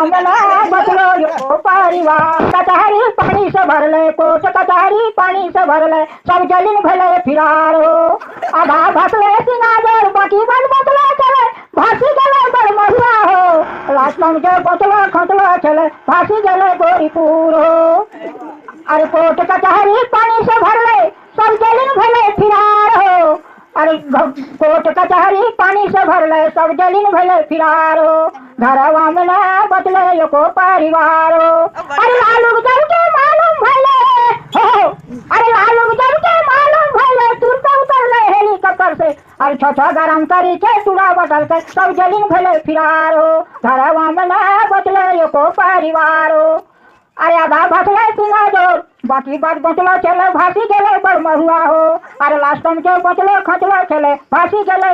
में बचलो यो परिवार। कचहरी पानी से भरले, कोर्ट कचहरी पानी से भरले, सब जलिन भले फिरार हो। आधा भसले सिंगाजोर, बाकी बन बचलो चले, फांसी गले बड़ महुआ हो। लास्ट में जो बचलो खचलो चले, फांसी गले गोरीपुर हो। अरे कोर्ट कचहरी पानी से भरले, सब जलिन भले फिरार हो। अरे कोर्ट कचहरी पानी से भरले, सब जलिन भले फिरार हो। घरवा में ना बचले एको परिवार हो। अरे लालू जब के मालूम भले हो, अरे लालू जब के मालूम भले, तुरंत उतरले हेलीकॉप्टर से। अरे छो गरम करी के चूड़ा बदल के, सब जलिन भले फिरार हो। घरवा में ना बचले एको परिवार हो। अरे आधा भसले सिंगाजोर, बाकी बात बचलो चले, फांसी गले बड़ महुआ हो। अरे लास्ट में जो बचलो खचलो चले, फांसी गले